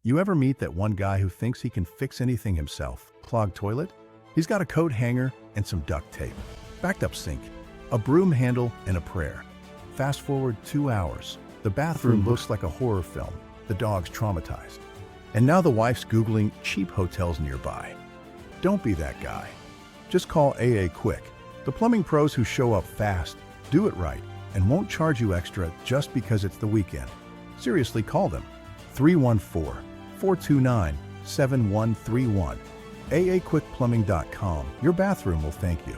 You ever meet that one guy who thinks he can fix anything himself? Clogged toilet? He's got a coat hanger and some duct tape. Backed up sink, a broom handle, and a prayer. Fast forward 2 hours. The bathroom looks like a horror film. The dog's traumatized. And now the wife's Googling cheap hotels nearby. Don't be that guy. Just call AA Quick. The plumbing pros who show up fast, do it right, and won't charge you extra just because it's the weekend. Seriously, call them. 314-429-7131. AAQuickPlumbing.com. Your bathroom will thank you.